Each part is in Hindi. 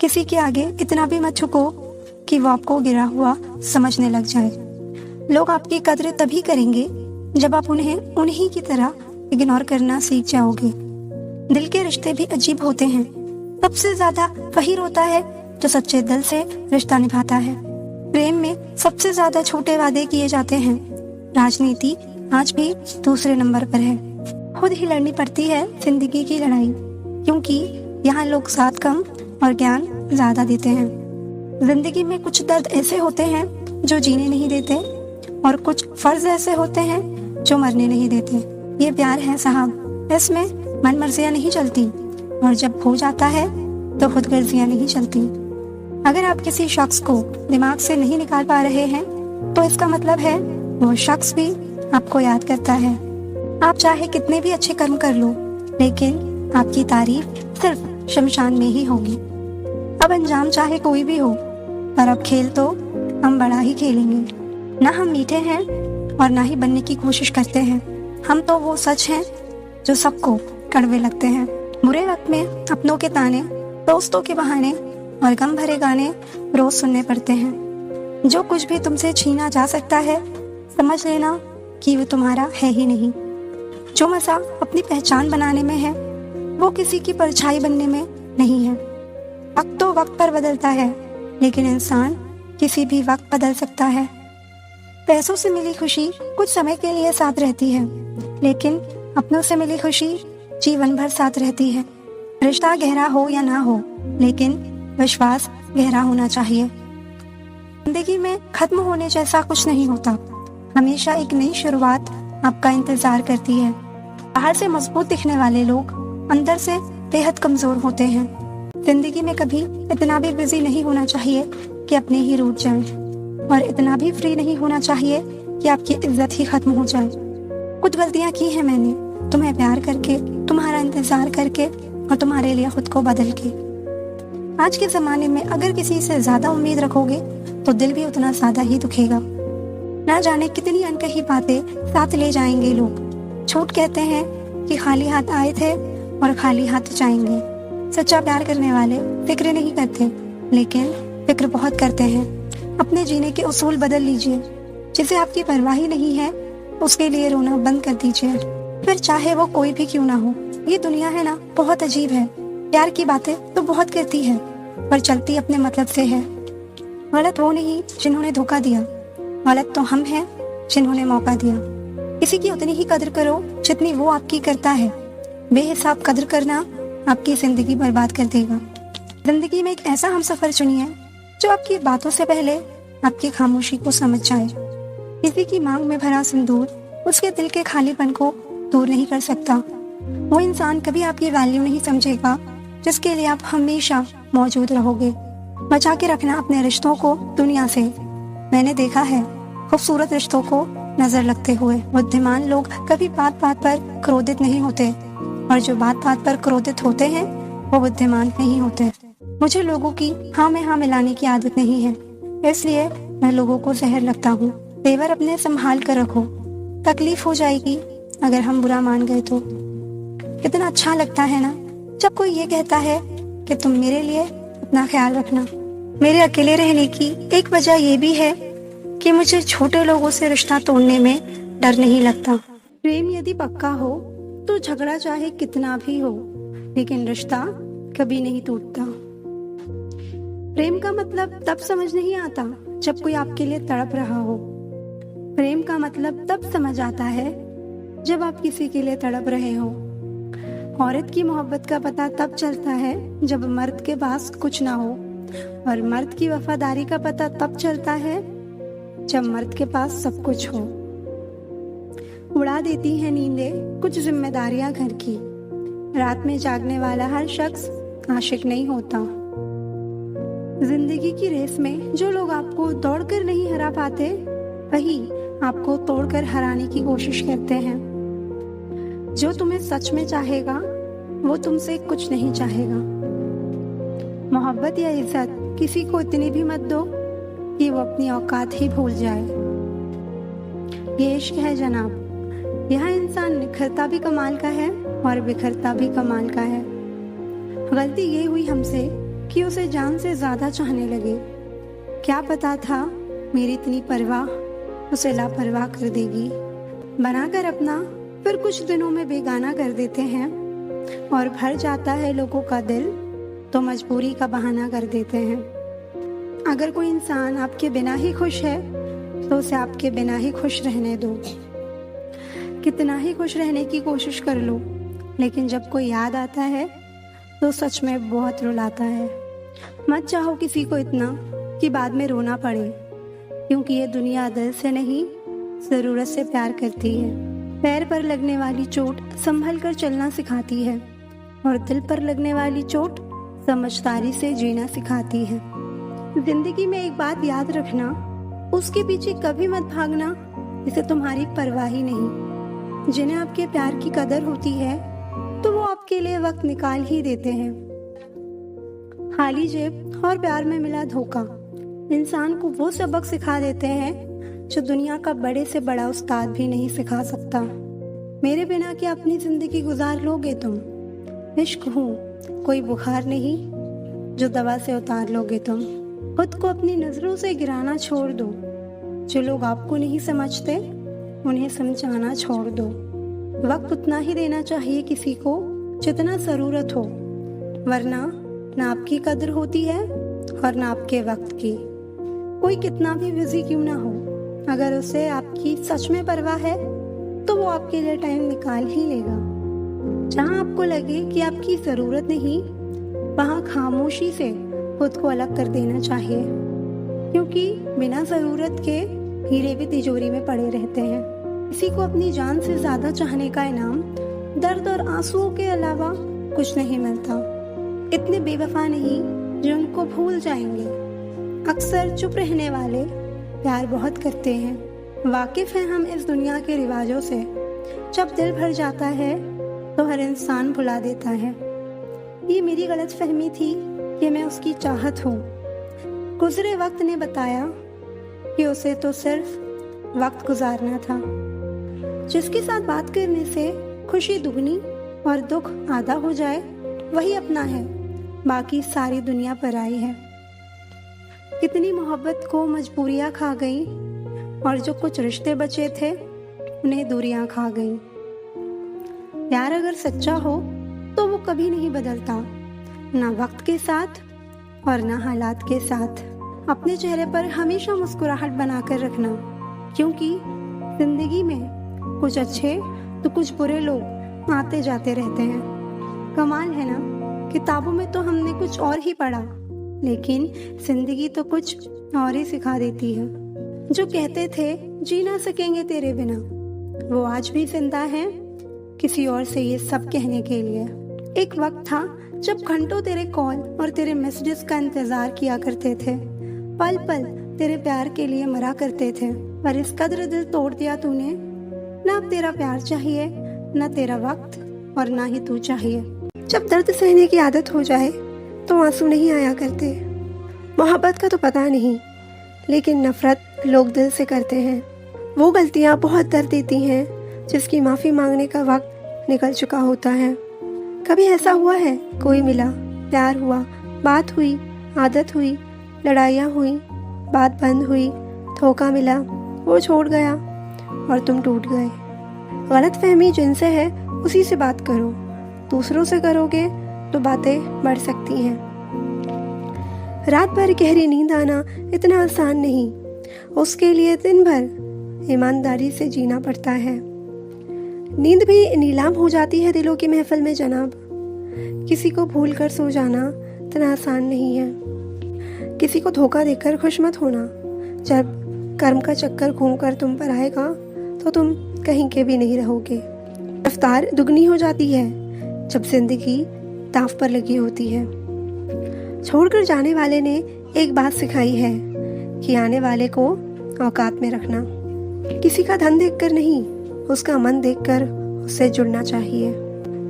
किसी के आगे इतना भी मत झुको कि वो आपको गिरा हुआ समझने लग जाए। लोग आपकी कद्र तभी करेंगे जब आप उन्हें उन्हीं की तरह इग्नोर करना सीख जाओगे। दिल के रिश्ते भी अजीब होते हैं। सबसे ज्यादा वही रोता है जो सच्चे दिल से रिश्ता निभाता है। प्रेम में सबसे ज्यादा छोटे वादे किए जाते हैं। राजनीति आज भी दूसरे नंबर पर है। खुद ही लड़नी पड़ती है जिंदगी की लड़ाई, क्योंकि यहाँ लोग साथ कम और ज्ञान ज्यादा देते हैं। जिंदगी में कुछ दर्द ऐसे होते हैं जो जीने नहीं देते, और कुछ फर्ज ऐसे होते हैं जो मरने नहीं देते। ये प्यार है साहब, इसमें मन मर्जियाँ नहीं चलती, और जब हो जाता है तो खुद गर्जियाँ नहीं चलती। अगर आप किसी शख्स को दिमाग से नहीं निकाल पा रहे हैं तो इसका मतलब है वो शख्स भी आपको याद करता है। आप चाहे कितने भी अच्छे कर्म कर लो, लेकिन आपकी तारीफ सिर्फ शमशान में ही होगी। अब अंजाम चाहे कोई भी हो, पर अब खेल तो हम बड़ा ही खेलेंगे। ना हम मीठे हैं और ना ही बनने की कोशिश करते हैं। हम तो वो सच हैं जो सबको कड़वे लगते हैं। बुरे वक्त में अपनों के ताने, दोस्तों के बहाने और गम भरे गाने रोज सुनने पड़ते हैं। जो कुछ भी तुमसे छीना जा सकता है, समझ लेना कि वो तुम्हारा है ही नहीं। जो मजा अपनी पहचान बनाने में है, वो किसी की परछाई बनने में नहीं है। वक्त तो वक्त पर बदलता है, लेकिन इंसान किसी भी वक्त बदल सकता है। पैसों से मिली खुशी कुछ समय के लिए साथ रहती है, लेकिन अपनों से मिली खुशी जीवन भर साथ रहती है। रिश्ता गहरा हो या ना हो, लेकिन विश्वास गहरा होना चाहिए। जिंदगी में खत्म होने जैसा कुछ नहीं होता। हमेशा एक नई शुरुआत आपका इंतजार करती है। बाहर से मजबूत दिखने वाले लोग अंदर से बेहद कमजोर होते हैं। जिंदगी में कभी इतना भी बिजी नहीं होना चाहिए कि अपने ही रूठ जाए, और इतना भी फ्री नहीं होना चाहिए कि आपकी इज्जत ही खत्म हो जाए। कुछ गलतियां की हैं मैंने, तुम्हें प्यार करके, तुम्हारा इंतजार करके और तुम्हारे लिए खुद को बदल के। आज के जमाने में अगर किसी से ज्यादा उम्मीद रखोगे तो दिल भी उतना ज्यादा ही दुखेगा। ना जाने कितनी अनकही बातें साथ ले जाएंगे लोग। झूठ कहते हैं कि खाली हाथ आए थे और खाली हाथ जाएंगे। सच्चा प्यार करने वाले फिक्र नहीं करते, लेकिन फिक्र बहुत करते हैं। अपने जीने के उसूल बदल लीजिए। जिसे आपकी परवाह ही नहीं है, उसके लिए रोना बंद कर दीजिए, फिर चाहे वो कोई भी क्यों ना हो। ये दुनिया है ना, बहुत अजीब है। प्यार की बातें तो बहुत करती है, पर चलती अपने मतलब से है। गलत वो नहीं जिन्होंने धोखा दिया, गलत तो हम हैं जिन्होंने मौका दिया। किसी की उतनी ही कदर करो जितनी वो आपकी करता है। बेहिसाब कदर करना आपकी जिंदगी बर्बाद कर देगा। जिंदगी में एक ऐसा हमसफर चुनिए जो आपकी बातों से पहले आपकी खामोशी को समझ जाए। किसी की मांग में भरा सिंदूर उसके दिल के खालीपन को दूर नहीं कर सकता। वो इंसान कभी आपकी वैल्यू नहीं समझेगा जिसके लिए आप हमेशा मौजूद रहोगे। बचा के रखना अपने रिश्तों को दुनिया से। मैंने देखा है खूबसूरत रिश्तों को नजर लगते हुए। बुद्धिमान लोग कभी बात बात पर क्रोधित नहीं होते, और जो बात बात पर क्रोधित होते हैं वो बुद्धिमान नहीं होते। मुझे लोगों की हाँ में हाँ मिलाने की आदत नहीं है, इसलिए मैं लोगों को जहर लगता हूँ। तेवर अपने संभाल कर रखो, तकलीफ हो जाएगी अगर हम बुरा मान गए तो। कितना अच्छा लगता है ना जब कोई ये कहता है कि तुम मेरे लिए अपना ख्याल रखना। मेरे अकेले रहने की एक वजह ये भी है कि मुझे छोटे लोगों से रिश्ता तोड़ने में डर नहीं लगता। प्रेम यदि पक्का हो तो झगड़ा चाहे कितना भी हो, लेकिन रिश्ता कभी नहीं टूटता। प्रेम का मतलब तब समझ नहीं आता जब कोई आपके लिए तड़प रहा हो। प्रेम का मतलब तब समझ आता है जब आप किसी के लिए तड़प रहे हो। औरत की मोहब्बत का पता तब चलता है जब मर्द के पास कुछ ना हो, और मर्द की वफादारी का पता तब चलता है जब मर्द के पास सब कुछ हो। उड़ा देती है नींदें कुछ जिम्मेदारियां घर की। रात में जागने वाला हर शख्स आशिक नहीं होता। जिंदगी की रेस में जो लोग आपको दौड़कर नहीं हरा पाते, वही आपको तोड़कर हराने की कोशिश करते हैं। जो तुम्हें सच में चाहेगा वो तुमसे कुछ नहीं चाहेगा। मोहब्बत या इज्जत किसी को इतनी भी मत दो कि वो अपनी औकात ही भूल जाए। ये इश्क है जनाब, यह इंसान निखरता भी कमाल का है और बिखरता भी कमाल का है। गलती ये हुई हमसे कि उसे जान से ज्यादा चाहने लगे। क्या पता था मेरी इतनी परवाह उसे लापरवाह कर देगी। बनाकर अपना फिर कुछ दिनों में बेगाना कर देते हैं और भर जाता है लोगों का दिल तो मजबूरी का बहाना कर देते हैं। अगर कोई इंसान आपके बिना ही खुश है तो उसे आपके बिना ही खुश रहने दो। कितना ही खुश रहने की कोशिश कर लो, लेकिन जब कोई याद आता है तो सच में बहुत रुलाता है। मत चाहो किसी को इतना कि बाद में रोना पड़े, क्योंकि ये दुनिया दिल से नहीं ज़रूरत से प्यार करती है। पैर पर लगने वाली चोट संभल कर चलना सिखाती है और दिल पर लगने वाली चोट समझदारी से जीना सिखाती है। जिंदगी में एक बात याद रखना, उसके पीछे कभी मत भागना जिसे तुम्हारी परवाह ही नहीं। जिन्हें आपके प्यार की कदर होती है तो वो आपके लिए वक्त निकाल ही देते हैं। खाली जेब और प्यार में मिला धोखा इंसान को वो सबक सिखा देते हैं जो दुनिया का बड़े से बड़ा उस्ताद भी नहीं सिखा सकता। मेरे बिना क्या अपनी जिंदगी गुजार लोगे तुम? इश्क हूँ कोई बुखार नहीं जो दवा से उतार लोगे तुम। खुद को अपनी नजरों से गिराना छोड़ दो। जो लोग आपको नहीं समझते उन्हें समझाना छोड़ दो। वक्त उतना ही देना चाहिए किसी को जितना जरूरत हो, वरना ना आपकी कदर होती है और ना आपके वक्त की। कोई कितना भी बिजी क्यों ना हो, अगर उसे आपकी सच में परवाह है तो वो आपके लिए टाइम निकाल ही लेगा। जहाँ आपको लगे कि आपकी जरूरत नहीं, वहाँ खामोशी से खुद को अलग कर देना चाहिए, क्योंकि बिना जरूरत के हीरे भी तिजोरी में पड़े रहते हैं। किसी को अपनी जान से ज्यादा चाहने का इनाम दर्द और आंसुओं के अलावा कुछ नहीं मिलता। इतने बेवफा नहीं जो उनको भूल जाएंगे। अक्सर चुप रहने वाले प्यार बहुत करते हैं। वाकिफ हैं हम इस दुनिया के रिवाजों से। जब दिल भर जाता है तो हर इंसान भुला देता है। ये मेरी गलतफहमी थी कि मैं उसकी चाहत हूँ। गुजरे वक्त ने बताया कि उसे तो सिर्फ वक्त गुजारना था। जिसके साथ बात करने से खुशी दुगनी और दुख आधा हो जाए वही अपना है, बाकी सारी दुनिया पराई है। कितनी मोहब्बत को मजबूरियां खा गई और जो कुछ रिश्ते बचे थे उन्हें दूरियां खा गई। प्यार अगर सच्चा हो तो वो कभी नहीं बदलता, ना वक्त के साथ और ना हालात के साथ। अपने चेहरे पर हमेशा मुस्कुराहट बनाकर रखना, क्योंकि जिंदगी में कुछ अच्छे तो कुछ बुरे लोग आते जाते रहते हैं। कमाल है ना, किताबों में तो हमने कुछ और ही पढ़ा, लेकिन जिंदगी तो कुछ और ही सिखा देती है। जो कहते थे जी ना सकेंगे तेरे बिना, वो आज भी जिंदा है किसी और से ये सब कहने के लिए। एक वक्त था जब घंटों तेरे कॉल और तेरे मैसेजेस का इंतजार किया करते थे, पल पल तेरे प्यार के लिए मरा करते थे, पर इस कदर दिल तोड़ दिया तूने। ना अब तेरा प्यार चाहिए, ना तेरा वक्त और ना ही तू चाहिए। जब दर्द सहने की आदत हो जाए तो आंसू नहीं आया करते। मोहब्बत का तो पता नहीं, लेकिन नफरत लोग दिल से करते हैं। वो गलतियाँ बहुत दर्द देती हैं जिसकी माफ़ी मांगने का वक्त निकल चुका होता है। कभी ऐसा हुआ है कोई मिला, प्यार हुआ, बात हुई, आदत हुई, लड़ाइयाँ हुई, बात बंद हुई, धोखा मिला, वो छोड़ गया और तुम टूट गए। गलतफहमी जिनसे है उसी से बात करो, दूसरों से करोगे तो बातें बढ़ सकती हैं। रात भर गहरी नींद आना इतना आसान नहीं, उसके लिए दिन भर ईमानदारी से जीना पड़ता है। नींद भी नीलाम हो जाती है दिलों की महफिल में जनाब। किसी को भूल कर सो जाना इतना आसान नहीं है। किसी को धोखा देकर खुश मत होना। जब कर्म का चक्कर घूमकर तुम पर आएगा तो तुम कहीं के भी नहीं रहोगे। रफ्तार दुगनी हो जाती है जब जिंदगी दांव पर लगी होती है। छोड़कर जाने वाले ने एक बात सिखाई है कि आने वाले को औकात में रखना। किसी का धन देखकर नहीं, उसका मन देखकर उससे जुड़ना चाहिए।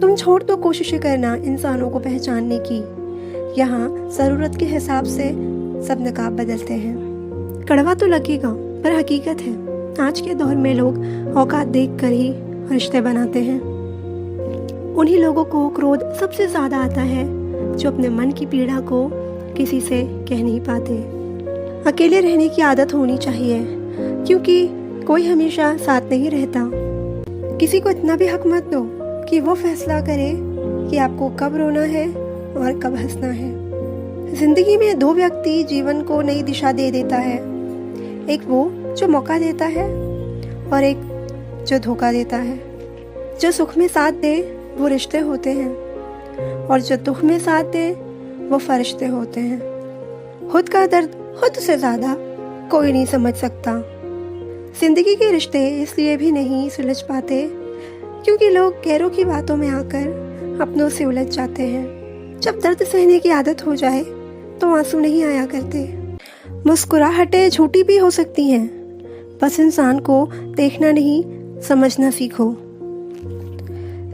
तुम छोड़ दो कोशिशें करना इंसानों को पहचानने की। यहाँ ज़रूरत के हिसाब से सब नकाब बदलते हैं। कड़वा तो लगेगा पर हकीकत है। आज के दौर में लोग औकात देखकर ही रिश्ते बनाते हैं। उन्हीं लोगों को क्रोध सबसे ज़्यादा आता है जो अपने मन की पीड़ा को किसी से कह नहीं पाते। अकेले रहने की आदत होनी चाहिए, क्योंकि कोई हमेशा साथ नहीं रहता। किसी को इतना भी हक मत दो कि वो फैसला करे कि आपको कब रोना है और कब हंसना है। जिंदगी में दो व्यक्ति जीवन को नई दिशा दे देता है, एक वो जो मौका देता है और एक जो धोखा देता है। जो सुख में साथ दे वो रिश्ते होते हैं, और जो दुख में साथ दे वो फरिश्ते होते हैं। खुद का दर्द खुद से ज़्यादा कोई नहीं समझ सकता। जिंदगी के रिश्ते इसलिए भी नहीं सुलझ पाते क्योंकि लोग गैरों की बातों में आकर अपनों से उलझ जाते हैं। जब दर्द सहने की आदत हो जाए तो आंसू नहीं आया करते। मुस्कुराहटें झूठी भी हो सकती हैं, बस इंसान को देखना नहीं समझना सीखो।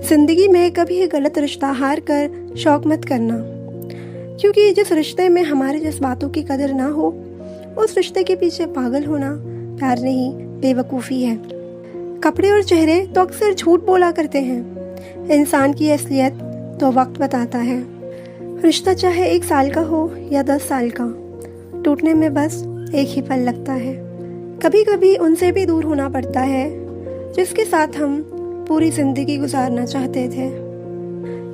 जिंदगी में कभी गलत रिश्ता हार कर शौक मत करना, क्योंकि जिस रिश्ते में हमारे जज्बातों की कदर ना हो उस रिश्ते के पीछे पागल होना प्यार नहीं बेवकूफ़ी है। कपड़े और चेहरे तो अक्सर झूठ बोला करते हैं, इंसान की असलियत तो वक्त बताता है। रिश्ता चाहे 1 साल का हो या 10 साल का, टूटने में बस एक ही पल लगता है। कभी कभी उनसे भी दूर होना पड़ता है जिसके साथ हम पूरी जिंदगी गुजारना चाहते थे।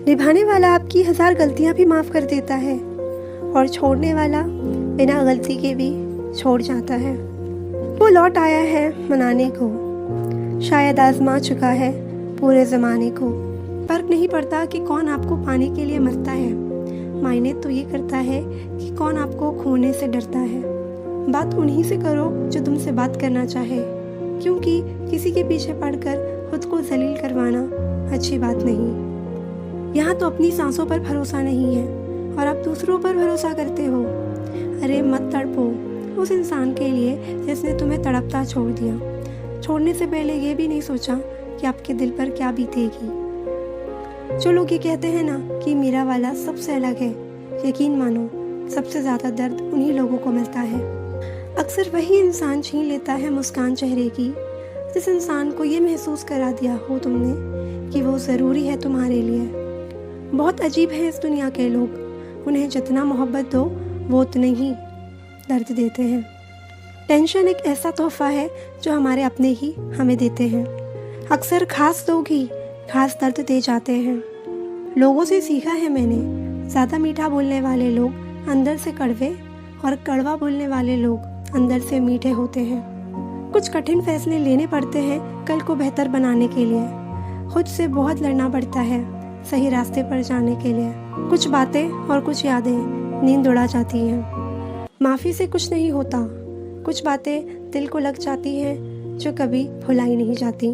निभाने वाला आपकी 1000 गलतियां भी माफ़ कर देता है, और छोड़ने वाला बिना गलती के भी छोड़ जाता है। वो लौट आया है मनाने को, शायद आजमा चुका है पूरे ज़माने को। फर्क नहीं पड़ता कि कौन आपको पाने के लिए मरता है, मायने तो ये करता है कि कौन आपको खोने से डरता है। बात उन्हीं से करो जो तुमसे बात करना चाहे, क्योंकि किसी के पीछे पड़कर खुद को जलील करवाना अच्छी बात नहीं। यहाँ तो अपनी सांसों पर भरोसा नहीं है और आप दूसरों पर भरोसा करते हो। अरे मत तड़पो उस इंसान के लिए जिसने तुम्हें तड़पता छोड़ दिया। छोड़ने से पहले ये भी नहीं सोचा कि आपके दिल पर क्या बीतेगी। जो लोग ये कहते हैं ना कि मेरा वाला सबसे अलग है, यकीन मानो सबसे ज़्यादा दर्द उन्हीं लोगों को मिलता है। अक्सर वही इंसान छीन लेता है मुस्कान चेहरे की, जिस इंसान को ये महसूस करा दिया हो तुमने कि वो ज़रूरी है तुम्हारे लिए। बहुत अजीब है इस दुनिया के लोग, उन्हें जितना मोहब्बत दो वो उतने ही दर्द देते हैं। टेंशन एक ऐसा तोहफा है जो हमारे अपने ही हमें देते हैं। अक्सर खास लोग ही खास दर्द दे जाते हैं। लोगों से सीखा है मैंने, ज़्यादा मीठा बोलने वाले लोग अंदर से कड़वे और कड़वा बोलने वाले लोग अंदर से मीठे होते हैं। कुछ कठिन फैसले लेने पड़ते हैं कल को बेहतर बनाने के लिए। खुद से बहुत लड़ना पड़ता है सही रास्ते पर जाने के लिए। कुछ बातें और कुछ यादें नींद उड़ा जाती हैं। माफ़ी से कुछ नहीं होता, कुछ बातें दिल को लग जाती हैं जो कभी भुलाई नहीं जाती।